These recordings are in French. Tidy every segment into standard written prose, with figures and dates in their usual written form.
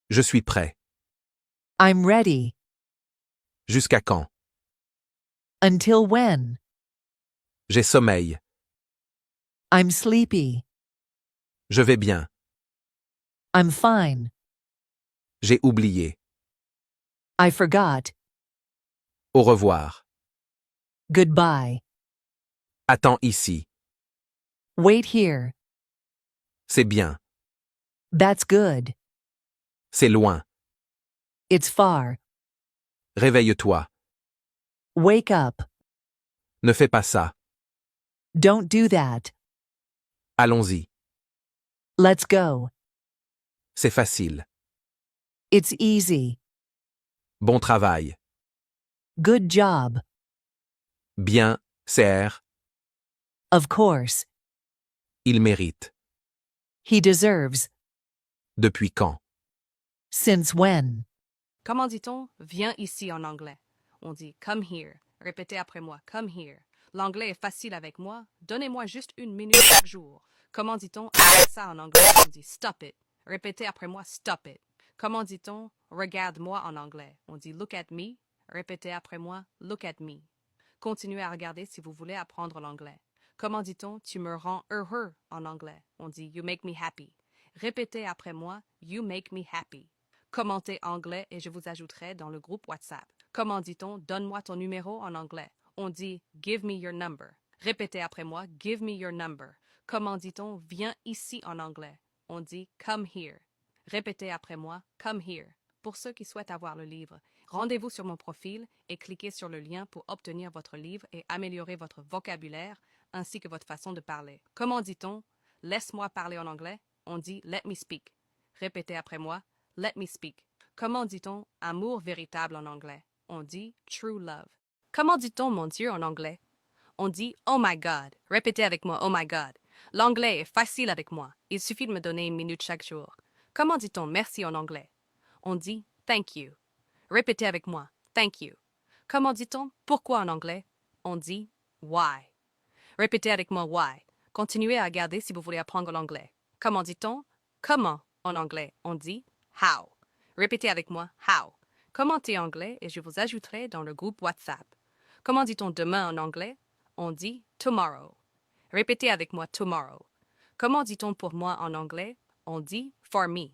Je suis prêt. I'm ready. Jusqu'à quand? Until when? J'ai sommeil. I'm sleepy. Je vais bien. I'm fine. J'ai oublié. I forgot. Au revoir. Goodbye. Attends ici. Wait here. C'est bien. That's good. C'est loin. It's far. Réveille-toi. Wake up. Ne fais pas ça. Don't do that. Allons-y. Let's go. C'est facile. It's easy. Bon travail. Good job. Bien, sert. Of course. Il mérite. He deserves. Depuis quand? Since when? Comment dit-on viens ici en anglais? On dit come here. Répétez après moi, come here. L'anglais est facile avec moi. Donnez-moi juste une minute chaque jour. Comment dit-on arrête ça en anglais? On dit stop it. Répétez après moi, stop it. Comment dit-on regarde-moi en anglais? On dit look at me. Répétez après moi, look at me. Continuez à regarder si vous voulez apprendre l'anglais. Comment dit-on tu me rends heureux en anglais? On dit you make me happy. Répétez après moi, you make me happy. Commentez anglais et je vous ajouterai dans le groupe WhatsApp. Comment dit-on donne-moi ton numéro en anglais? On dit give me your number. Répétez après moi, give me your number. Comment dit-on viens ici en anglais? On dit come here. Répétez après moi, come here. Pour ceux qui souhaitent avoir le livre, rendez-vous sur mon profil et cliquez sur le lien pour obtenir votre livre et améliorer votre vocabulaire ainsi que votre façon de parler. Comment dit-on laisse-moi parler en anglais? On dit let me speak. Répétez après moi, let me speak. Comment dit-on amour véritable en anglais? On dit true love. Comment dit-on mon Dieu en anglais? On dit oh my God. Répétez avec moi oh my God. L'anglais est facile avec moi. Il suffit de me donner une minute chaque jour. Comment dit-on merci en anglais? On dit thank you. Répétez avec moi thank you. Comment dit-on pourquoi en anglais? On dit why. Répétez avec moi why. Continuez à regarder si vous voulez apprendre l'anglais. Comment dit-on comment en anglais? On dit how. Répétez avec moi how. Commentez anglais et je vous ajouterai dans le groupe WhatsApp. Comment dit-on demain en anglais? On dit tomorrow. Répétez avec moi tomorrow. Comment dit-on pour moi en anglais? On dit for me.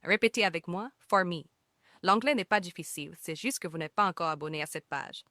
Répétez avec moi for me. L'anglais n'est pas difficile, c'est juste que vous n'êtes pas encore abonné à cette page.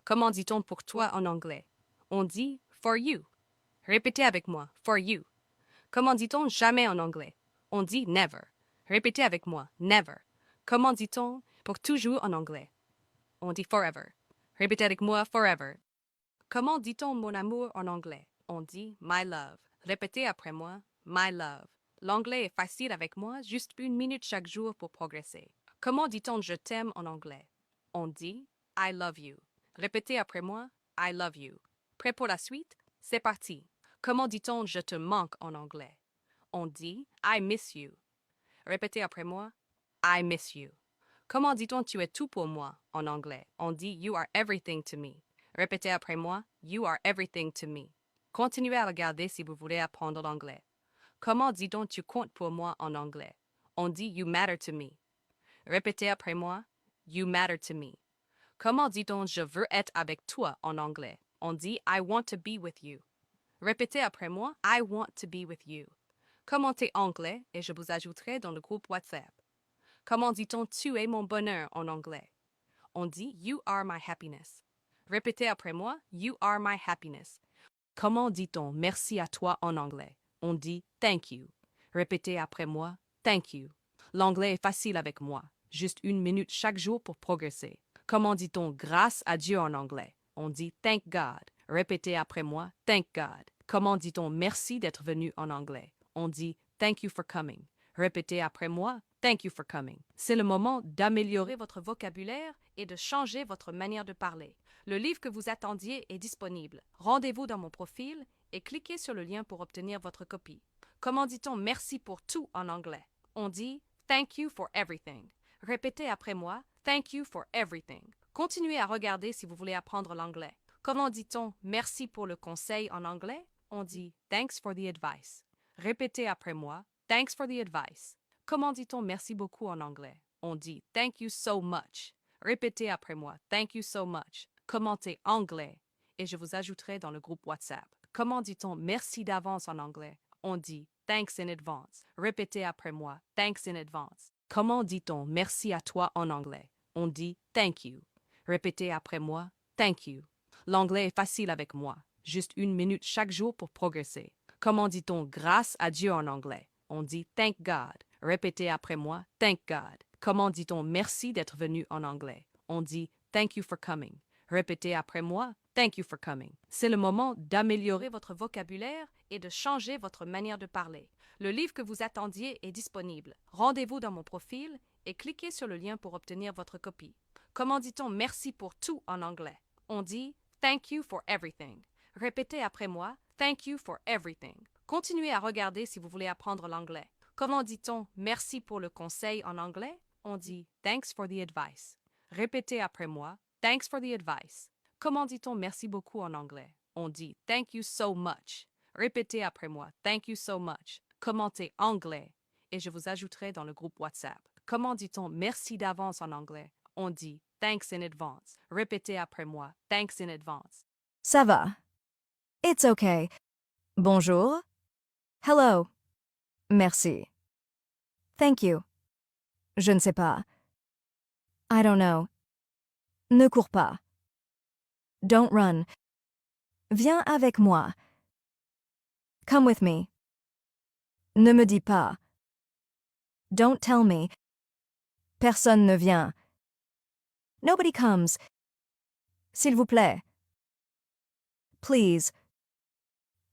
Comment dit-on pour toi en anglais? On dit for you. Répétez avec moi for you. Comment dit-on jamais en anglais? On dit never. Répétez avec moi never. Comment dit-on pour toujours en anglais? On dit forever. Répétez avec moi forever. Comment dit-on mon amour en anglais? On dit my love. Répétez après moi my love. L'anglais est facile avec moi, juste une minute chaque jour pour progresser. Comment dit-on je t'aime en anglais? On dit I love you. Répétez après moi I love you. Prêt pour la suite? C'est parti. Comment dit-on je te manque en anglais? On dit I miss you. Répétez après moi I miss you. Comment dit-on tu es tout pour moi en anglais? On dit you are everything to me. Répétez après moi you are everything to me. Continuez à regarder si vous voulez apprendre l'anglais. Comment dit-on tu comptes pour moi en anglais? On dit you matter to me. Répétez après moi you matter to me. Comment dit-on je veux être avec toi en anglais? On dit I want to be with you. Répétez après moi I want to be with you. Commentez anglais et je vous ajouterai dans le groupe WhatsApp. Comment dit-on tu es mon bonheur en anglais? On dit you are my happiness. Répétez après moi you are my happiness. Comment dit-on merci à toi en anglais? On dit thank you. Répétez après moi thank you. L'anglais est facile avec moi. Juste une minute chaque jour pour progresser. Comment dit-on grâce à Dieu en anglais? On dit thank God. Répétez après moi thank God. Comment dit-on merci d'être venu en anglais? On dit thank you for coming. Répétez après moi thank you for coming. C'est le moment d'améliorer votre vocabulaire et de changer votre manière de parler. Le livre que vous attendiez est disponible. Rendez-vous dans mon profil et cliquez sur le lien pour obtenir votre copie. Comment dit-on merci pour tout en anglais? On dit thank you for everything. Répétez après moi thank you for everything. Continuez à regarder si vous voulez apprendre l'anglais. Comment dit-on merci pour le conseil en anglais? On dit thanks for the advice. Répétez après moi thanks for the advice. Comment dit-on merci beaucoup en anglais? On dit thank you so much. Répétez après moi. Thank you so much. Commentez anglais et je vous ajouterai dans le groupe WhatsApp. Comment dit-on merci d'avance en anglais? On dit thanks in advance. Répétez après moi. Thanks in advance. Comment dit-on merci à toi en anglais? On dit thank you. Répétez après moi. Thank you. L'anglais est facile avec moi. Juste 1 minute chaque jour pour progresser. Comment dit-on grâce à Dieu en anglais? On dit thank God. Répétez après moi, thank God. Comment dit-on merci d'être venu en anglais? On dit thank you for coming. Répétez après moi, thank you for coming. C'est le moment d'améliorer votre vocabulaire et de changer votre manière de parler. Le livre que vous attendiez est disponible. Rendez-vous dans mon profil et cliquez sur le lien pour obtenir votre copie. Comment dit-on merci pour tout en anglais? On dit thank you for everything. Répétez après moi, thank you for everything. Continuez à regarder si vous voulez apprendre l'anglais. Comment dit-on merci pour le conseil en anglais? On dit thanks for the advice. Répétez après moi, thanks for the advice. Comment dit-on merci beaucoup en anglais? On dit thank you so much. Répétez après moi, thank you so much. Commentez anglais et je vous ajouterai dans le groupe WhatsApp. Comment dit-on merci d'avance en anglais? On dit thanks in advance. Répétez après moi, thanks in advance. Ça va. It's okay. Bonjour. Hello. Merci. Thank you. Je ne sais pas. I don't know. Ne cours pas. Don't run. Viens avec moi. Come with me. Ne me dis pas. Don't tell me. Personne ne vient. Nobody comes. S'il vous plaît. Please.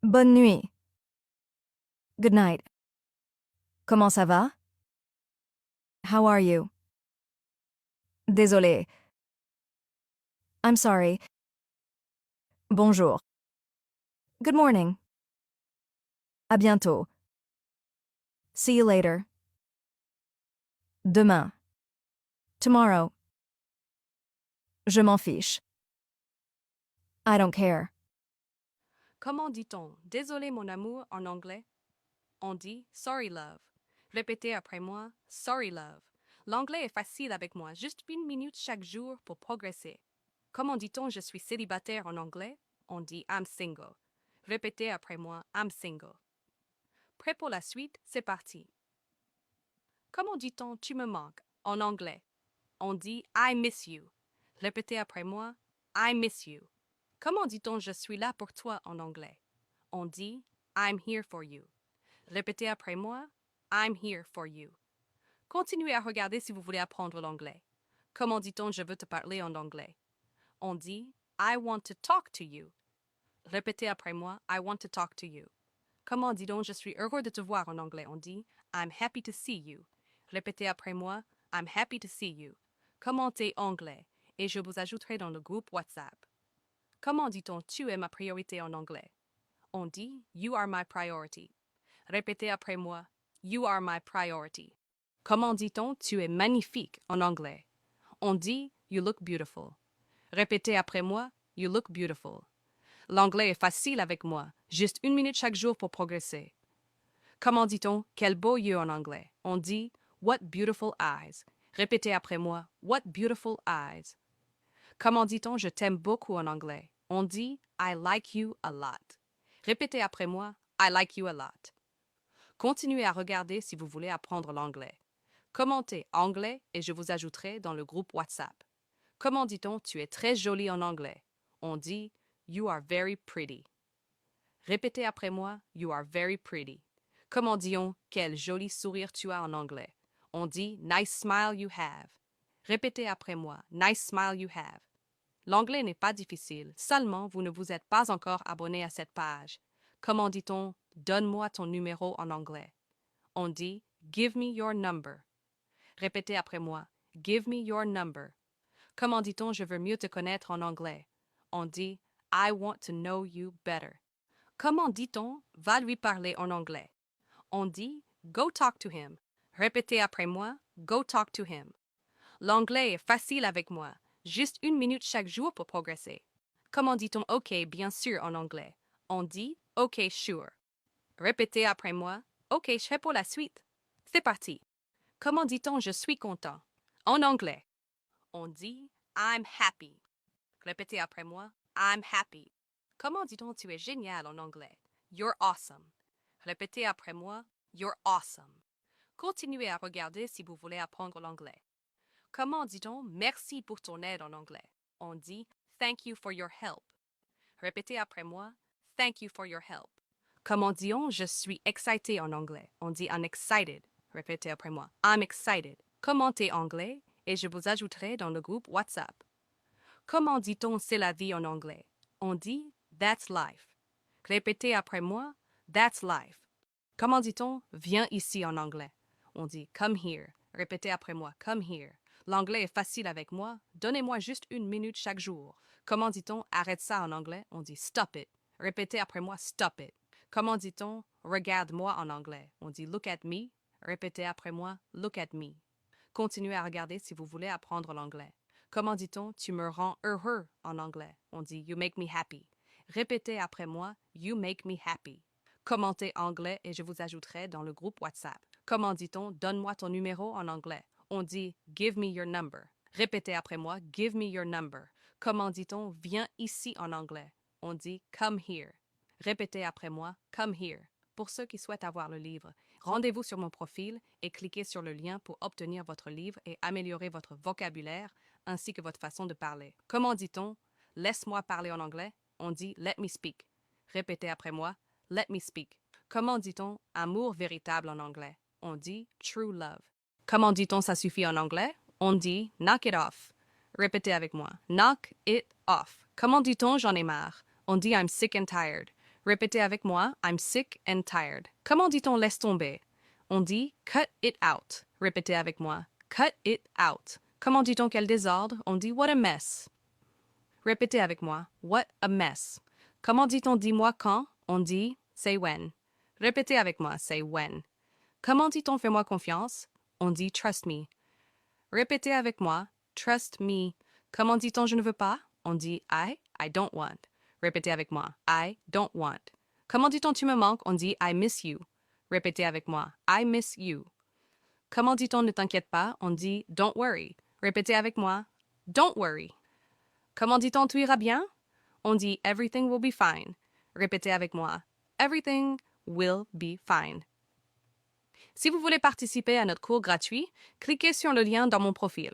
Bonne nuit. Good night. Comment ça va? How are you? Désolé. I'm sorry. Bonjour. Good morning. À bientôt. See you later. Demain. Tomorrow. Je m'en fiche. I don't care. Comment dit-on désolé mon amour en anglais? On dit sorry love. Répétez après moi, sorry love. L'anglais est facile avec moi, juste 1 minute chaque jour pour progresser. Comment dit-on je suis célibataire en anglais? On dit I'm single. Répétez après moi, I'm single. Prêt pour la suite? C'est parti. Comment dit-on tu me manques en anglais? On dit I miss you. Répétez après moi, I miss you. Comment dit-on je suis là pour toi en anglais? On dit I'm here for you. Répétez après moi, I'm here for you. Continuez à regarder si vous voulez apprendre l'anglais. Comment dit-on je veux te parler en anglais? On dit I want to talk to you. Répétez après moi, I want to talk to you. Comment dit-on je suis heureux de te voir en anglais? On dit I'm happy to see you. Répétez après moi, I'm happy to see you. Commentez anglais et je vous ajouterai dans le groupe WhatsApp. Comment dit-on tu es ma priorité en anglais? On dit you are my priority. Répétez après moi, you are my priority. Comment dit-on tu es magnifique en anglais? On dit you look beautiful. Répétez après moi, you look beautiful. L'anglais est facile avec moi, juste 1 minute chaque jour pour progresser. Comment dit-on quel beau yeux en anglais? On dit what beautiful eyes. Répétez après moi, what beautiful eyes. Comment dit-on je t'aime beaucoup en anglais? On dit I like you a lot. Répétez après moi, I like you a lot. Continuez à regarder si vous voulez apprendre l'anglais. Commentez anglais et je vous ajouterai dans le groupe WhatsApp. Comment dit-on tu es très jolie en anglais? On dit you are very pretty. Répétez après moi, you are very pretty. Comment dit-on quel joli sourire tu as en anglais? On dit nice smile you have. Répétez après moi, nice smile you have. L'anglais n'est pas difficile, seulement vous ne vous êtes pas encore abonné à cette page. Comment dit-on donne-moi ton numéro en anglais? On dit give me your number. Répétez après moi, give me your number. Comment dit-on je veux mieux te connaître en anglais? On dit I want to know you better. Comment dit-on va lui parler en anglais? On dit go talk to him. Répétez après moi, go talk to him. L'anglais est facile avec moi, juste 1 minute chaque jour pour progresser. Comment dit-on OK bien sûr en anglais? On dit OK sure. Répétez après moi, OK je fais pour la suite. C'est parti. Comment dit-on je suis content? En anglais, on dit I'm happy. Répétez après moi, I'm happy. Comment dit-on tu es génial en anglais? You're awesome. Répétez après moi, you're awesome. Continuez à regarder si vous voulez apprendre l'anglais. Comment dit-on merci pour ton aide en anglais? On dit thank you for your help. Répétez après moi, thank you for your help. Comment dit-on je suis excité en anglais? On dit I'm excited. Répétez après moi, I'm excited. Commentez anglais et je vous ajouterai dans le groupe WhatsApp. Comment dit-on c'est la vie en anglais? On dit that's life. Répétez après moi, that's life. Comment dit-on viens ici en anglais? On dit come here. Répétez après moi, come here. L'anglais est facile avec moi. Donnez-moi juste 1 minute chaque jour. Comment dit-on arrête ça en anglais? On dit stop it. Répétez après moi, stop it. Comment dit-on regarde-moi en anglais? On dit look at me. Répétez après moi, look at me. Continuez à regarder si vous voulez apprendre l'anglais. Comment dit-on tu me rends heureux en anglais? On dit you make me happy. Répétez après moi, you make me happy. Commentez anglais et je vous ajouterai dans le groupe WhatsApp. Comment dit-on donne-moi ton numéro en anglais? On dit give me your number. Répétez après moi, give me your number. Comment dit-on viens ici en anglais? On dit come here. Répétez après moi, come here. Pour ceux qui souhaitent avoir le livre, rendez-vous sur mon profil et cliquez sur le lien pour obtenir votre livre et améliorer votre vocabulaire ainsi que votre façon de parler. Comment dit-on laisse-moi parler en anglais? On dit let me speak. Répétez après moi, let me speak. Comment dit-on amour véritable en anglais? On dit true love. Comment dit-on ça suffit en anglais? On dit knock it off. Répétez avec moi, knock it off. Comment dit-on j'en ai marre? On dit I'm sick and tired. Répétez avec moi, I'm sick and tired. Comment dit-on laisse tomber? On dit cut it out. Répétez avec moi, cut it out. Comment dit-on quel désordre? On dit what a mess. Répétez avec moi, what a mess. Comment dit-on dis-moi quand? On dit say when. Répétez avec moi, say when. Comment dit-on fais-moi confiance? On dit trust me. Répétez avec moi, trust me. Comment dit-on je ne veux pas? On dit I don't want. Répétez avec moi, I don't want. Comment dit-on tu me manques? On dit I miss you. Répétez avec moi, I miss you. Comment dit-on ne t'inquiète pas? On dit don't worry. Répétez avec moi, don't worry. Comment dit-on tout ira bien? On dit everything will be fine. Répétez avec moi, everything will be fine. Si vous voulez participer à notre cours gratuit, cliquez sur le lien dans mon profil.